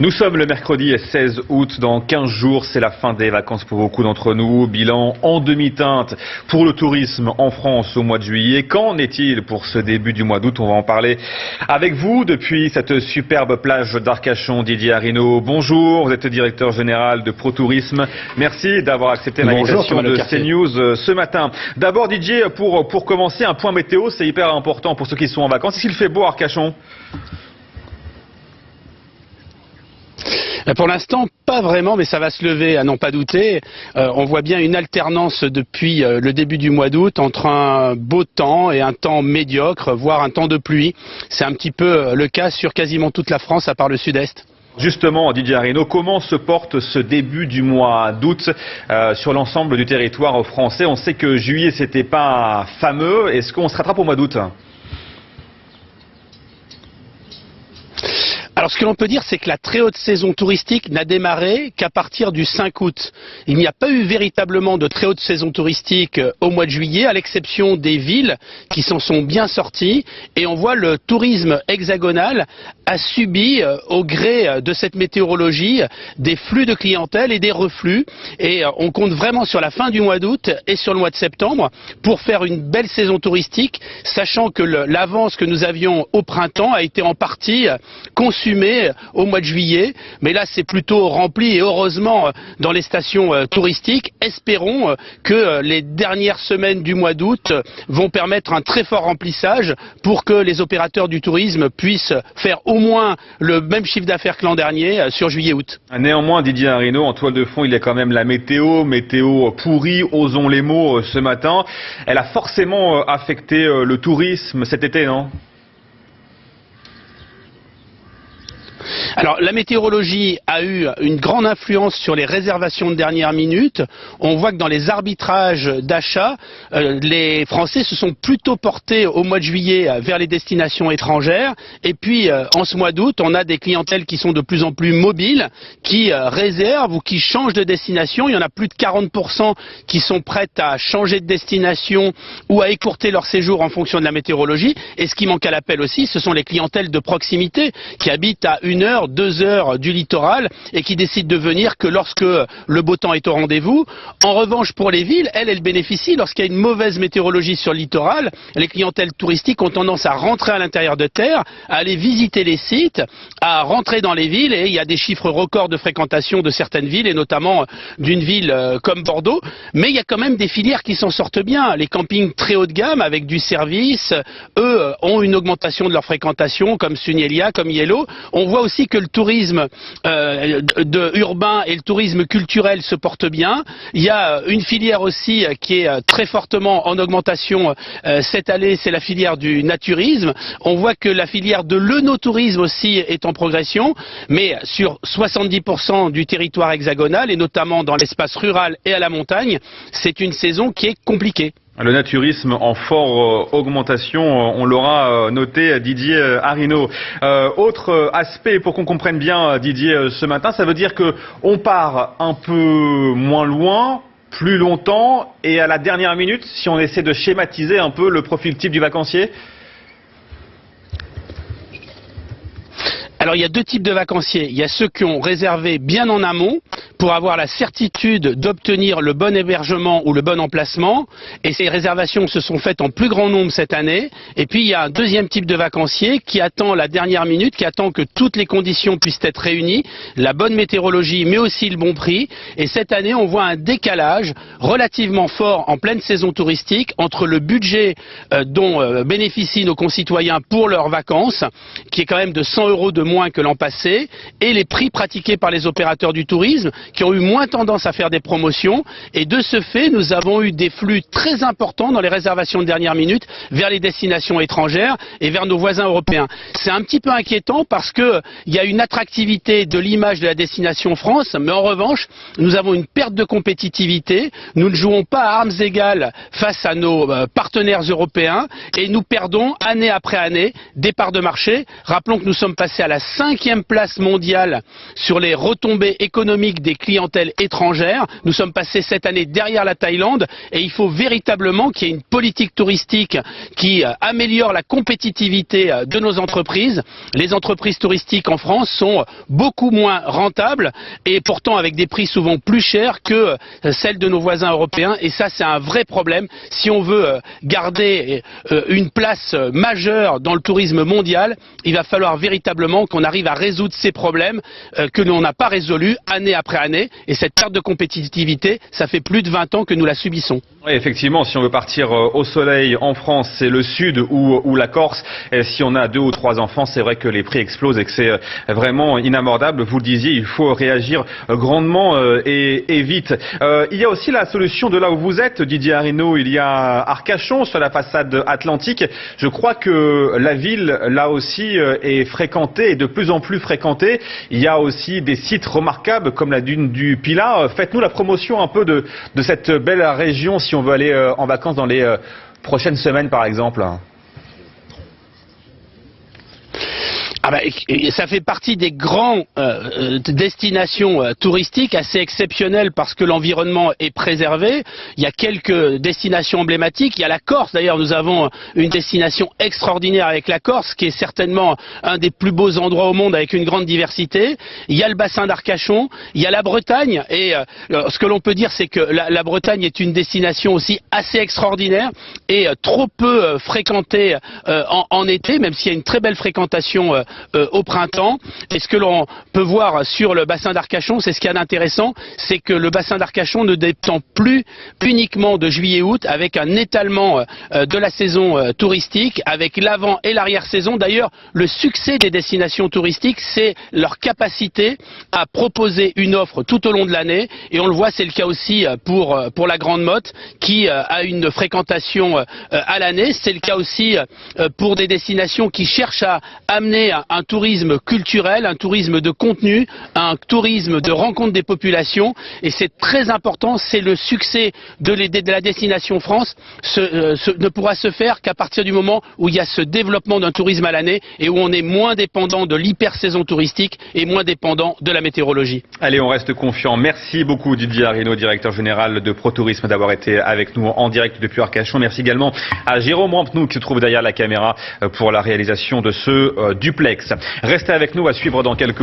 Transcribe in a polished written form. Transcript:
Nous sommes le mercredi 16 août, dans 15 jours, c'est la fin des vacances pour beaucoup d'entre nous. Bilan en demi-teinte pour le tourisme en France au mois de juillet. Qu'en est-il pour ce début du mois d'août? On va en parler avec vous depuis cette superbe plage d'Arcachon. Didier Arinaud, bonjour, vous êtes directeur général de ProTourisme. Merci d'avoir accepté l'invitation de CNews ce matin. D'abord Didier, pour commencer, un point météo, c'est hyper important pour ceux qui sont en vacances. Est-ce qu'il fait beau à Arcachon? Pour l'instant, pas vraiment, mais ça va se lever, à n'en pas douter. On voit bien une alternance depuis le début du mois d'août entre un beau temps et un temps médiocre, voire un temps de pluie. C'est un petit peu le cas sur quasiment toute la France, à part le sud-est. Justement, Didier Arinaud, comment se porte ce début du mois d'août sur l'ensemble du territoire français? On sait que juillet, c'était pas fameux. Est-ce qu'on se rattrape au mois d'août? Alors ce que l'on peut dire, c'est que la très haute saison touristique n'a démarré qu'à partir du 5 août. Il n'y a pas eu véritablement de très haute saison touristique au mois de juillet, à l'exception des villes qui s'en sont bien sorties. Et on voit le tourisme hexagonal a subi, au gré de cette météorologie, des flux de clientèle et des reflux. Et on compte vraiment sur la fin du mois d'août et sur le mois de septembre pour faire une belle saison touristique, sachant que l'avance que nous avions au printemps a été en partie consumée au mois de juillet, mais là c'est plutôt rempli et heureusement dans les stations touristiques. Espérons que les dernières semaines du mois d'août vont permettre un très fort remplissage pour que les opérateurs du tourisme puissent faire au moins le même chiffre d'affaires que l'an dernier sur juillet-août. Néanmoins, Didier Arinaud, en toile de fond, il y a quand même la météo pourrie, osons les mots, ce matin. Elle a forcément affecté le tourisme cet été, non ? Alors la météorologie a eu une grande influence sur les réservations de dernière minute. On voit que dans les arbitrages d'achat, les Français se sont plutôt portés au mois de juillet vers les destinations étrangères. Et puis en ce mois d'août, on a des clientèles qui sont de plus en plus mobiles, qui réservent ou qui changent de destination. Il y en a plus de 40% qui sont prêtes à changer de destination ou à écourter leur séjour en fonction de la météorologie. Et ce qui manque à l'appel aussi, ce sont les clientèles de proximité qui habitent à 1 heure, 2 heures du littoral et qui décident de venir que lorsque le beau temps est au rendez-vous. En revanche, pour les villes, elles bénéficient lorsqu'il y a une mauvaise météorologie sur le littoral. Les clientèles touristiques ont tendance à rentrer à l'intérieur de terre, à aller visiter les sites, à rentrer dans les villes, et il y a des chiffres records de fréquentation de certaines villes et notamment d'une ville comme Bordeaux. Mais il y a quand même des filières qui s'en sortent bien. Les campings très haut de gamme avec du service, eux, ont une augmentation de leur fréquentation, comme Sunielia, comme Yellow. On voit aussi que le tourisme urbain et le tourisme culturel se portent bien. Il y a une filière aussi qui est très fortement en augmentation cette année, c'est la filière du naturisme. On voit que la filière de l'œnotourisme aussi est en progression, mais sur 70% du territoire hexagonal et notamment dans l'espace rural et à la montagne, c'est une saison qui est compliquée. Le naturisme en forte augmentation, on l'aura noté, Didier Arinaud. Autre aspect pour qu'on comprenne bien, Didier, ce matin, ça veut dire que on part un peu moins loin, plus longtemps, et à la dernière minute, si on essaie de schématiser un peu le profil type du vacancier. Alors il y a deux types de vacanciers. Il y a ceux qui ont réservé bien en amont pour avoir la certitude d'obtenir le bon hébergement ou le bon emplacement. Et ces réservations se sont faites en plus grand nombre cette année. Et puis il y a un deuxième type de vacancier qui attend la dernière minute, qui attend que toutes les conditions puissent être réunies, la bonne météorologie mais aussi le bon prix. Et cette année on voit un décalage relativement fort en pleine saison touristique entre le budget dont bénéficient nos concitoyens pour leurs vacances, qui est quand même de 100 € de moins que l'an passé, et les prix pratiqués par les opérateurs du tourisme qui ont eu moins tendance à faire des promotions, et de ce fait nous avons eu des flux très importants dans les réservations de dernière minute vers les destinations étrangères et vers nos voisins européens. C'est un petit peu inquiétant parce que il y a une attractivité de l'image de la destination France, mais en revanche nous avons une perte de compétitivité, nous ne jouons pas à armes égales face à nos partenaires européens et nous perdons année après année des parts de marché. Rappelons que nous sommes passés à la 5e place mondiale sur les retombées économiques des clientèle étrangère. Nous sommes passés cette année derrière la Thaïlande et il faut véritablement qu'il y ait une politique touristique qui améliore la compétitivité de nos entreprises. Les entreprises touristiques en France sont beaucoup moins rentables et pourtant avec des prix souvent plus chers que celles de nos voisins européens, et ça c'est un vrai problème si on veut garder une place majeure dans le tourisme mondial. Il va falloir véritablement qu'on arrive à résoudre ces problèmes que l'on n'a pas résolus année après année, et cette perte de compétitivité, ça fait plus de 20 ans que nous la subissons. Oui, effectivement, si on veut partir au soleil en France, c'est le sud ou la Corse. Et si on a 2 ou 3 enfants, c'est vrai que les prix explosent et que c'est vraiment inabordable. Vous le disiez, il faut réagir grandement et vite. Il y a aussi la solution de là où vous êtes, Didier Arrino. Il y a Arcachon sur la façade atlantique. Je crois que la ville, là aussi, est fréquentée et de plus en plus fréquentée. Il y a aussi des sites remarquables comme la dune du Pilat. Faites-nous la promotion un peu de cette belle région si on veut aller en vacances dans les prochaines semaines, par exemple. Ça fait partie des grandes destinations touristiques assez exceptionnelles parce que l'environnement est préservé. Il y a quelques destinations emblématiques. Il y a la Corse, d'ailleurs nous avons une destination extraordinaire avec la Corse qui est certainement un des plus beaux endroits au monde avec une grande diversité. Il y a le bassin d'Arcachon, il y a la Bretagne et ce que l'on peut dire c'est que la Bretagne est une destination aussi assez extraordinaire et trop peu fréquentée en été, même s'il y a une très belle fréquentation au printemps. Et ce que l'on peut voir sur le bassin d'Arcachon, c'est ce qu'il y a d'intéressant, c'est que le bassin d'Arcachon ne dépend plus uniquement de juillet-août, avec un étalement de la saison touristique, avec l'avant et l'arrière-saison. D'ailleurs, le succès des destinations touristiques, c'est leur capacité à proposer une offre tout au long de l'année. Et on le voit, c'est le cas aussi pour la Grande Motte, qui a une fréquentation à l'année. C'est le cas aussi pour des destinations qui cherchent à amener un tourisme culturel, un tourisme de contenu, un tourisme de rencontre des populations, et c'est très important. C'est le succès de la destination France ne pourra se faire qu'à partir du moment où il y a ce développement d'un tourisme à l'année et où on est moins dépendant de l'hyper-saison touristique et moins dépendant de la météorologie. Allez, on reste confiant. Merci beaucoup Didier Arrino, directeur général de ProTourisme, d'avoir été avec nous en direct depuis Arcachon. Merci également à Jérôme Rampenou qui se trouve derrière la caméra pour la réalisation de ce duplex. Restez avec nous, à suivre dans quelques